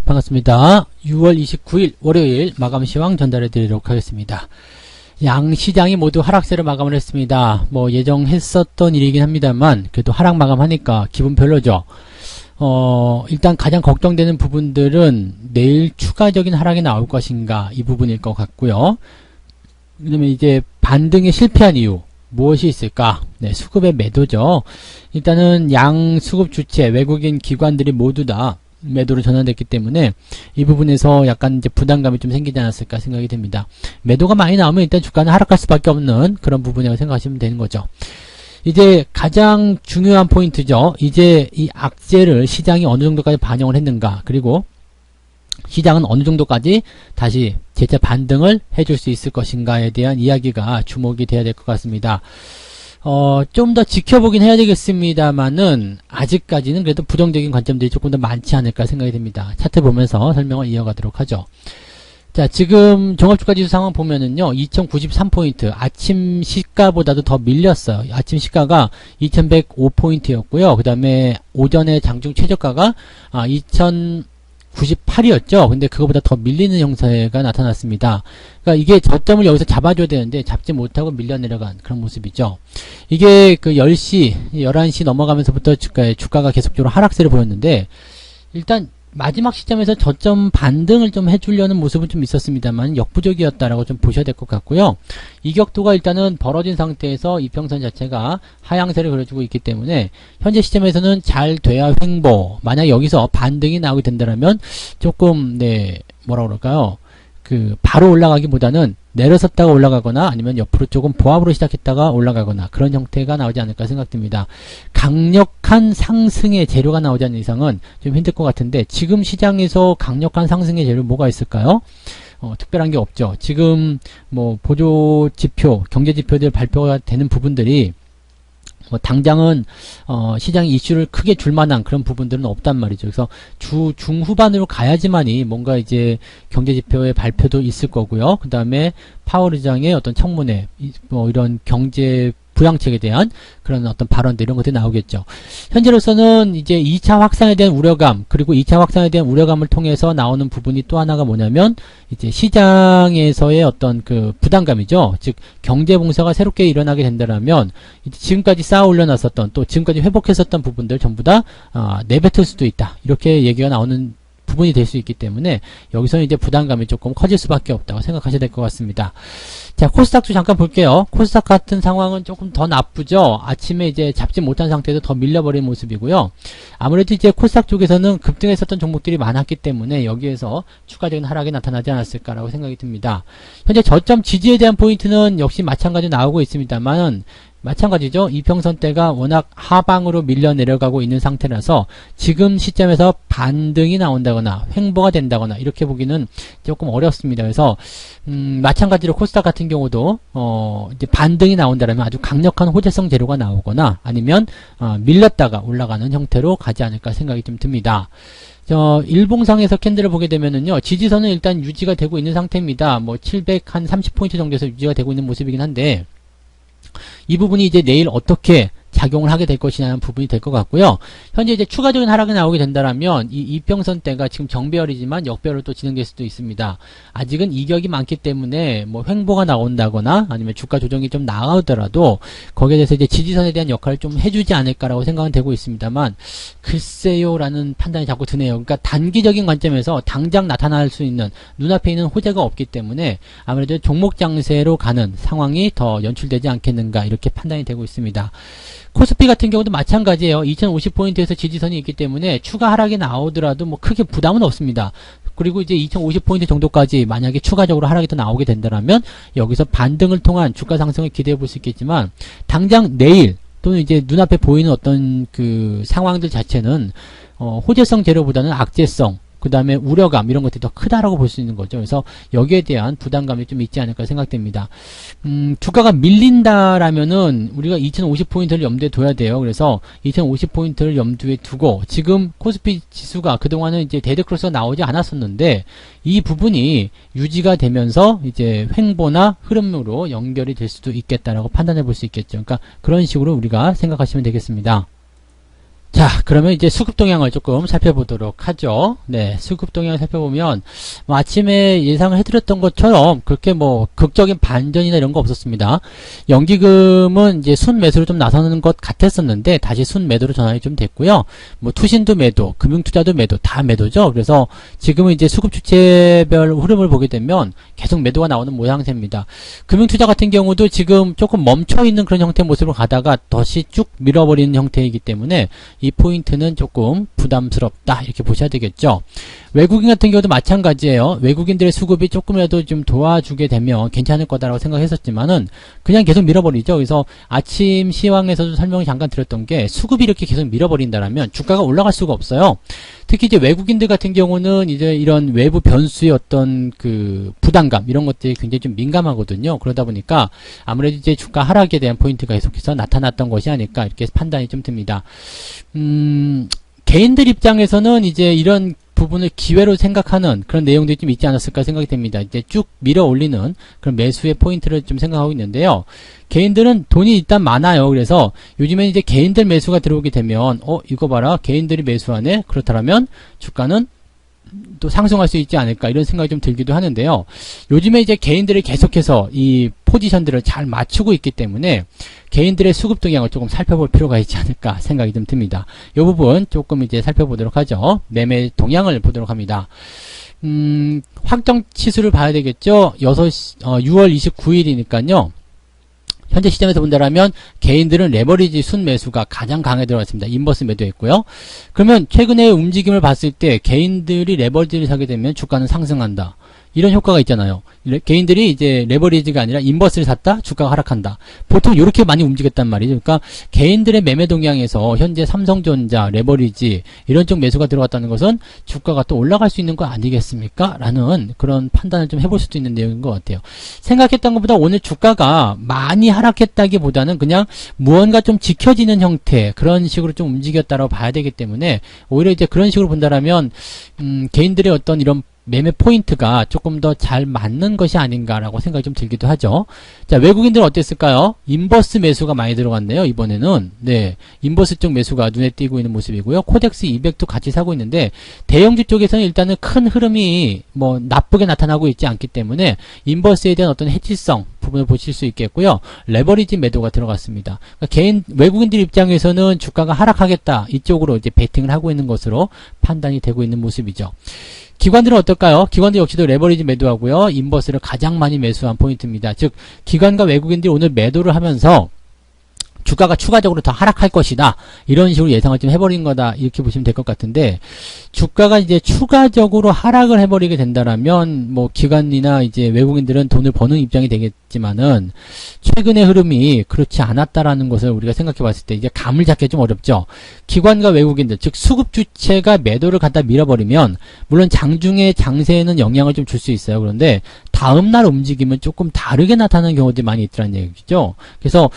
반갑습니다. 6월 29일 월요일 마감 시황 전달해 드리도록 하겠습니다. 양 시장이 모두 하락세로 마감을 했습니다. 뭐 예정했었던 일이긴 합니다만 그래도 하락 마감하니까 기분 별로죠. 일단 가장 걱정되는 부분들은 내일 추가적인 하락이 나올 것인가 이 부분일 것 같고요. 그다음에 이제 반등에 실패한 이유 무엇이 있을까? 네, 수급의 매도죠. 일단은 양 수급 주체 외국인 기관들이 모두 다 매도로 전환됐기 때문에 이 부분에서 약간 이제 부담감이 좀 생기지 않았을까 생각이 됩니다. 매도가 많이 나오면 일단 주가는 하락할 수밖에 없는 그런 부분이라고 생각하시면 되는 거죠. 이제 가장 중요한 포인트죠. 이제 이 악재를 시장이 어느 정도까지 반영을 했는가, 그리고 시장은 어느 정도까지 다시 재차 반등을 해줄 수 있을 것인가에 대한 이야기가 주목이 돼야 될 것 같습니다. 좀 더 지켜보긴 해야 되겠습니다만은 아직까지는 그래도 부정적인 관점들이 조금 더 많지 않을까 생각이 됩니다. 차트 보면서 설명을 이어가도록 하죠. 자, 지금 종합주가지수 상황 보면은요, 2093포인트, 아침 시가보다도 더 밀렸어요. 아침 시가가 2105포인트였고요. 그 다음에 오전에 장중 최저가가 2098이었죠. 근데 그거보다 더 밀리는 형태가 나타났습니다. 그러니까 이게 저점을 여기서 잡아줘야 되는데 잡지 못하고 밀려 내려간 그런 모습이죠. 이게 그 10시, 11시 넘어가면서부터 주가가 계속적으로 하락세를 보였는데, 일단 마지막 시점에서 저점 반등을 좀 해주려는 모습은 좀 있었습니다만 역부족이었다라고 좀 보셔야 될 것 같고요. 이격도가 일단은 벌어진 상태에서 이평선 자체가 하향세를 그려주고 있기 때문에 현재 시점에서는 잘 돼야 횡보, 만약 여기서 반등이 나오게 된다면 조금 뭐라 그럴까요, 바로 올라가기보다는 내려섰다가 올라가거나 아니면 옆으로 조금 보합으로 시작했다가 올라가거나 그런 형태가 나오지 않을까 생각됩니다. 강력한 상승의 재료가 나오지 않는 이상은 좀 힘들 것 같은데, 지금 시장에서 강력한 상승의 재료 뭐가 있을까요? 특별한 게 없죠. 지금 뭐 보조 지표, 경제 지표들 발표가 되는 부분들이 당장은 시장이 이슈를 크게 줄 만한 그런 부분들은 없단 말이죠. 그래서 주 중후반으로 가야지만이 뭔가 이제 경제지표의 발표도 있을 거고요. 그 다음에 파월 의장의 어떤 청문회, 이런 경제 부양책에 대한 그런 어떤 발언들, 이런 것들이 나오겠죠. 현재로서는 이제 2차 확산에 대한 우려감, 그리고 2차 확산에 대한 우려감을 통해서 나오는 부분이 또 하나가 뭐냐면 이제 시장에서의 어떤 부담감이죠. 즉 경제 봉쇄가 새롭게 일어나게 된다면 지금까지 쌓아 올려놨었던, 또 지금까지 회복했었던 부분들 전부 다 내뱉을 수도 있다, 이렇게 얘기가 나오는 부분이 될 수 있기 때문에 여기서는 이제 부담감이 조금 커질 수밖에 없다고 생각하셔야 될 것 같습니다. 자, 코스닥도 잠깐 볼게요. 코스닥 같은 상황은 조금 더 나쁘죠. 아침에 이제 잡지 못한 상태에서 더 밀려버린 모습이고요. 아무래도 이제 코스닥 쪽에서는 급등했었던 종목들이 많았기 때문에 여기에서 추가적인 하락이 나타나지 않았을까라고 생각이 듭니다. 현재 저점 지지에 대한 포인트는 역시 마찬가지로 나오고 있습니다만, 마찬가지죠. 이평선대가 워낙 하방으로 밀려 내려가고 있는 상태라서 지금 시점에서 반등이 나온다거나 횡보가 된다거나 이렇게 보기는 조금 어렵습니다. 그래서 마찬가지로 코스닥 같은 경우도 이제 반등이 나온다면 아주 강력한 호재성 재료가 나오거나 아니면 밀렸다가 올라가는 형태로 가지 않을까 생각이 좀 듭니다. 일봉상에서 캔들을 보게 되면은요, 지지선은 일단 유지가 되고 있는 상태입니다. 730포인트 정도에서 유지가 되고 있는 모습이긴 한데, 이 부분이 이제 내일 어떻게 작용을 하게 될 것이냐는 부분이 될 것 같고요. 현재 이제 추가적인 하락이 나오게 된다면 이 이평선대가 지금 정배열이지만 역배열로 또 진행될 수도 있습니다. 아직은 이격이 많기 때문에 횡보가 나온다거나 아니면 주가 조정이 좀 나오더라도 거기에 대해서 이제 지지선에 대한 역할을 좀 해주지 않을까라고 생각은 되고 있습니다만, 글쎄요라는 판단이 자꾸 드네요. 그러니까 단기적인 관점에서 당장 나타날 수 있는 눈앞에 있는 호재가 없기 때문에 아무래도 종목 장세로 가는 상황이 더 연출되지 않겠는가, 이렇게 판단이 되고 있습니다. 코스피 같은 경우도 마찬가지예요. 2050포인트에서 지지선이 있기 때문에 추가 하락이 나오더라도 크게 부담은 없습니다. 그리고 이제 2050포인트 정도까지 만약에 추가적으로 하락이 더 나오게 된다면 여기서 반등을 통한 주가 상승을 기대해 볼 수 있겠지만, 당장 내일 또는 이제 눈앞에 보이는 어떤 상황들 자체는 호재성 재료보다는 악재성, 그 다음에 우려감, 이런 것들이 더 크다라고 볼 수 있는 거죠. 그래서 여기에 대한 부담감이 좀 있지 않을까 생각됩니다. 주가가 밀린다라면은 우리가 2050포인트를 염두에 둬야 돼요. 그래서 2050포인트를 염두에 두고, 지금 코스피 지수가 그동안은 이제 데드크로스가 나오지 않았었는데 이 부분이 유지가 되면서 이제 횡보나 흐름으로 연결이 될 수도 있겠다라고 판단해 볼 수 있겠죠. 그러니까 그런 식으로 우리가 생각하시면 되겠습니다. 자, 그러면 이제 수급 동향을 조금 살펴보도록 하죠. 네, 수급 동향을 살펴보면 뭐 아침에 예상을 해드렸던 것처럼 그렇게 뭐 극적인 반전이나 이런 거 없었습니다. 연기금은 이제 순 매수로 좀 나서는 것 같았었는데 다시 순 매도로 전환이 좀 됐고요. 뭐 투신도 매도, 금융투자도 매도, 다 매도죠. 그래서 지금은 이제 수급 주체별 흐름을 보게 되면 계속 매도가 나오는 모양새입니다. 금융투자 같은 경우도 지금 조금 멈춰있는 그런 형태의 모습으로 가다가 다시 쭉 밀어버리는 형태이기 때문에 이 포인트는 조금 부담스럽다 이렇게 보셔야 되겠죠. 외국인 같은 경우도 마찬가지예요. 외국인들의 수급이 조금이라도 좀 도와주게 되면 괜찮을 거다라고 생각했었지만은 그냥 계속 밀어버리죠. 그래서 아침 시황에서도 설명을 잠깐 드렸던 게 수급이 이렇게 계속 밀어버린다라면 주가가 올라갈 수가 없어요. 특히 이제 외국인들 같은 경우는 이제 이런 외부 변수의 어떤 그 부담감 이런 것들이 굉장히 좀 민감하거든요. 그러다 보니까 아무래도 이제 주가 하락에 대한 포인트가 계속해서 나타났던 것이 아닐까 이렇게 판단이 좀 듭니다. 개인들 입장에서는 이제 이런 부분을 기회로 생각하는 그런 내용들이 좀 있지 않았을까 생각이 됩니다. 이제 쭉 밀어 올리는 그런 매수의 포인트를 좀 생각하고 있는데요. 개인들은 돈이 일단 많아요. 그래서 요즘에 이제 개인들 매수가 들어오게 되면 이거 봐라. 개인들이 매수하네. 그렇다면 주가는 또 상승할 수 있지 않을까 이런 생각이 좀 들기도 하는데요. 요즘에 이제 개인들이 계속해서 이 포지션들을 잘 맞추고 있기 때문에 개인들의 수급 동향을 조금 살펴볼 필요가 있지 않을까 생각이 좀 듭니다. 이 부분 조금 이제 살펴보도록 하죠. 매매 동향을 보도록 합니다. 확정 치수를 봐야 되겠죠. 6월 29일이니까요. 현재 시점에서 본다라면 개인들은 레버리지 순 매수가 가장 강하게 들어갔습니다. 인버스 매도했고요. 그러면 최근의 움직임을 봤을 때 개인들이 레버리지를 사게 되면 주가는 상승한다. 이런 효과가 있잖아요. 개인들이 이제 레버리지가 아니라 인버스를 샀다? 주가가 하락한다. 보통 이렇게 많이 움직였단 말이죠. 그러니까 개인들의 매매 동향에서 현재 삼성전자, 레버리지 이런 쪽 매수가 들어갔다는 것은 주가가 또 올라갈 수 있는 거 아니겠습니까? 라는 그런 판단을 좀 해볼 수도 있는 내용인 것 같아요. 생각했던 것보다 오늘 주가가 많이 하락했다기보다는 그냥 무언가 좀 지켜지는 형태 그런 식으로 좀 움직였다고 봐야 되기 때문에 오히려 이제 그런 식으로 본다라면 개인들의 어떤 이런 매매 포인트가 조금 더 잘 맞는 것이 아닌가라고 생각이 좀 들기도 하죠. 자, 외국인들은 어땠을까요? 인버스 매수가 많이 들어갔네요, 이번에는. 네. 인버스 쪽 매수가 눈에 띄고 있는 모습이고요. 코덱스 200도 같이 사고 있는데, 대형주 쪽에서는 일단은 큰 흐름이 뭐 나쁘게 나타나고 있지 않기 때문에, 인버스에 대한 어떤 해치성 부분을 보실 수 있겠고요. 레버리지 매도가 들어갔습니다. 그러니까 외국인들 입장에서는 주가가 하락하겠다, 이쪽으로 이제 베팅을 하고 있는 것으로 판단이 되고 있는 모습이죠. 기관들은 어떨까요? 기관들 역시도 레버리지 매도하고요. 인버스를 가장 많이 매수한 포인트입니다. 즉 기관과 외국인들이 오늘 매도를 하면서 주가가 추가적으로 더 하락할 것이다. 이런 식으로 예상을 좀 해버린 거다. 이렇게 보시면 될 것 같은데, 주가가 이제 추가적으로 하락을 해버리게 된다라면, 뭐, 기관이나 이제 외국인들은 돈을 버는 입장이 되겠지만은, 최근의 흐름이 그렇지 않았다라는 것을 우리가 생각해 봤을 때, 이제 감을 잡기 좀 어렵죠. 기관과 외국인들, 즉, 수급 주체가 매도를 갖다 밀어버리면, 물론 장중의 장세에는 영향을 좀 줄 수 있어요. 그런데, 다음날 움직임은 조금 다르게 나타나는 경우들이 많이 있더라는 얘기죠. 그래서,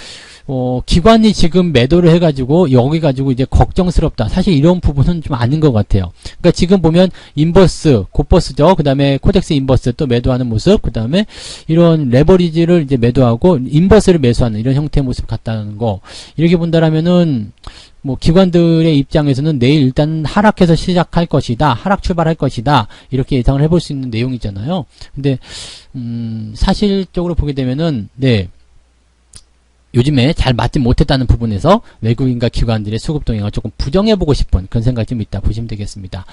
기관이 지금 매도를 해가지고 여기 가지고 이제 걱정스럽다. 사실 이런 부분은 좀 아닌 것 같아요. 그러니까 지금 보면 인버스, 곧버스죠. 그 다음에 코덱스 인버스 또 매도하는 모습, 그 다음에 이런 레버리지를 이제 매도하고 인버스를 매수하는 이런 형태의 모습 같다는 거. 이렇게 본다라면은 뭐 기관들의 입장에서는 내일 일단 하락해서 시작할 것이다. 하락 출발할 것이다. 이렇게 예상을 해볼 수 있는 내용이잖아요. 근데 사실적으로 보게 되면은 네. 요즘에 잘 맞지 못했다는 부분에서 외국인과 기관들의 수급 동향을 조금 부정해보고 싶은 그런 생각이 좀 있다 보시면 되겠습니다.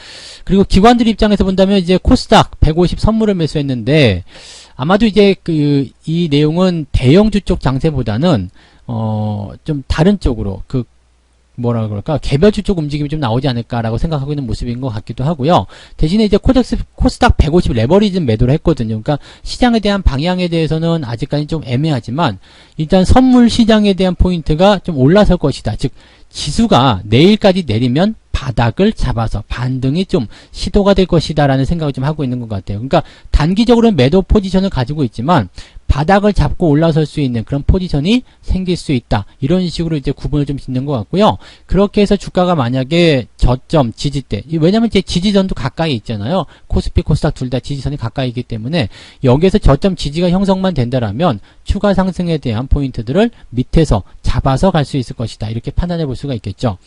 그리고 기관들 입장에서 본다면 이제 코스닥 150 선물을 매수했는데 아마도 이제 이 내용은 대형주 쪽 장세보다는 좀 다른 쪽으로 뭐라 그럴까 개별주 쪽 움직임이 좀 나오지 않을까라고 생각하고 있는 모습인 것 같기도 하고요. 대신에 이제 코스닥 150 레버리지 매도를 했거든요. 그러니까 시장에 대한 방향에 대해서는 아직까지 좀 애매하지만 일단 선물 시장에 대한 포인트가 좀 올라설 것이다. 즉 지수가 내일까지 내리면 바닥을 잡아서 반등이 좀 시도가 될 것이다 라는 생각을 좀 하고 있는 것 같아요. 그러니까 단기적으로는 매도 포지션을 가지고 있지만 바닥을 잡고 올라설 수 있는 그런 포지션이 생길 수 있다. 이런 식으로 이제 구분을 좀 짓는 것 같고요. 그렇게 해서 주가가 만약에 저점, 지지대, 왜냐면 이제 지지선도 가까이 있잖아요. 코스피, 코스닥 둘 다 지지선이 가까이 있기 때문에 여기에서 저점 지지가 형성만 된다라면 추가 상승에 대한 포인트들을 밑에서 잡아서 갈 수 있을 것이다. 이렇게 판단해 볼 수가 있겠죠.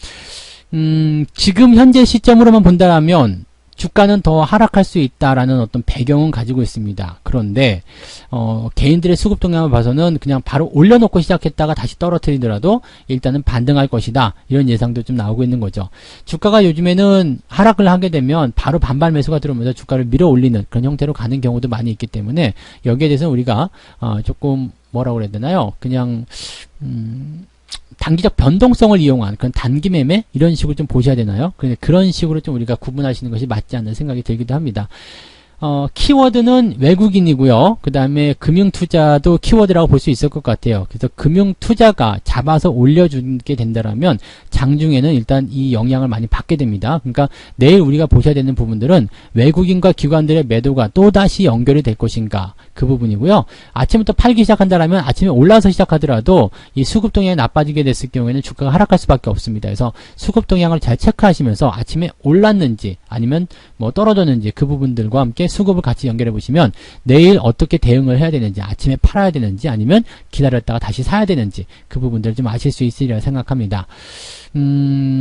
지금 현재 시점으로만 본다면 주가는 더 하락할 수 있다라는 어떤 배경은 가지고 있습니다. 그런데 개인들의 수급 동향을 봐서는 그냥 바로 올려놓고 시작했다가 다시 떨어뜨리더라도 일단은 반등할 것이다. 이런 예상도 좀 나오고 있는 거죠. 주가가 요즘에는 하락을 하게 되면 바로 반발 매수가 들어오면서 주가를 밀어 올리는 그런 형태로 가는 경우도 많이 있기 때문에 여기에 대해서는 우리가 조금 뭐라고 그래야 되나요? 그냥 단기적 변동성을 이용한 그런 단기 매매 이런 식으로 좀 보셔야 되나요? 그런 식으로 좀 우리가 구분하시는 것이 맞지 않는 생각이 들기도 합니다. 키워드는 외국인이고요. 그 다음에 금융투자도 키워드라고 볼 수 있을 것 같아요. 그래서 금융투자가 잡아서 올려주게 된다라면 장중에는 일단 이 영향을 많이 받게 됩니다. 그러니까 내일 우리가 보셔야 되는 부분들은 외국인과 기관들의 매도가 또다시 연결이 될 것인가 그 부분이고요. 아침부터 팔기 시작한다라면 아침에 올라서 시작하더라도 이 수급 동향이 나빠지게 됐을 경우에는 주가가 하락할 수밖에 없습니다. 그래서 수급 동향을 잘 체크하시면서 아침에 올랐는지 아니면 뭐 떨어졌는지 그 부분들과 함께 수급을 같이 연결해 보시면 내일 어떻게 대응을 해야 되는지 아침에 팔아야 되는지 아니면 기다렸다가 다시 사야 되는지 그 부분들을 좀 아실 수 있으리라 생각합니다.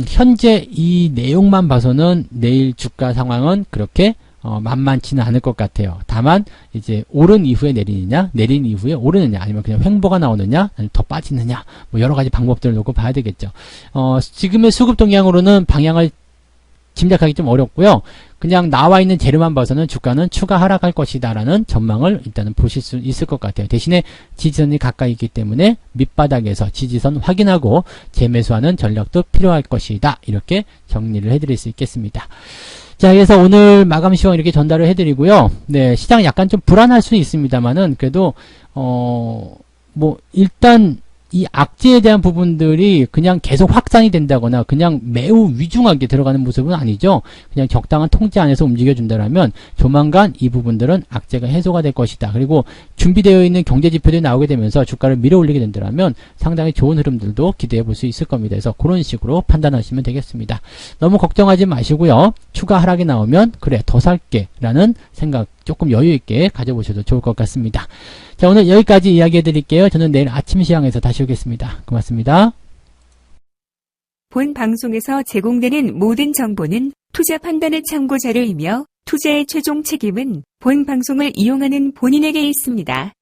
현재 이 내용만 봐서는 내일 주가 상황은 그렇게 만만치는 않을 것 같아요. 다만 이제 오른 이후에 내리느냐 내린 이후에 오르느냐 아니면 그냥 횡보가 나오느냐 아니면 더 빠지느냐 뭐 여러 가지 방법들을 놓고 봐야 되겠죠. 지금의 수급 동향으로는 방향을 짐작하기 좀 어렵고요. 그냥 나와 있는 재료만 봐서는 주가는 추가 하락할 것이다 라는 전망을 일단은 보실 수 있을 것 같아요. 대신에 지지선이 가까이 있기 때문에 밑바닥에서 지지선 확인하고 재매수하는 전략도 필요할 것이다. 이렇게 정리를 해드릴 수 있겠습니다. 자, 그래서 오늘 마감 시황 이렇게 전달을 해드리고요. 네, 시장 약간 좀 불안할 수는 있습니다만은 그래도 뭐 일단 이 악재에 대한 부분들이 그냥 계속 확산이 된다거나 그냥 매우 위중하게 들어가는 모습은 아니죠. 그냥 적당한 통제 안에서 움직여준다면 조만간 이 부분들은 악재가 해소가 될 것이다. 그리고 준비되어 있는 경제지표들이 나오게 되면서 주가를 밀어올리게 된다면 상당히 좋은 흐름들도 기대해 볼 수 있을 겁니다. 그래서 그런 식으로 판단하시면 되겠습니다. 너무 걱정하지 마시고요. 추가 하락이 나오면 그래 더 살게 라는 생각 조금 여유있게 가져보셔도 좋을 것 같습니다. 자, 오늘 여기까지 이야기해 드릴게요. 저는 내일 아침 시황에서 다시 오겠습니다. 고맙습니다. 본 방송에서 제공되는 모든 정보는 투자 판단의 참고 자료이며 투자의 최종 책임은 본 방송을 이용하는 본인에게 있습니다.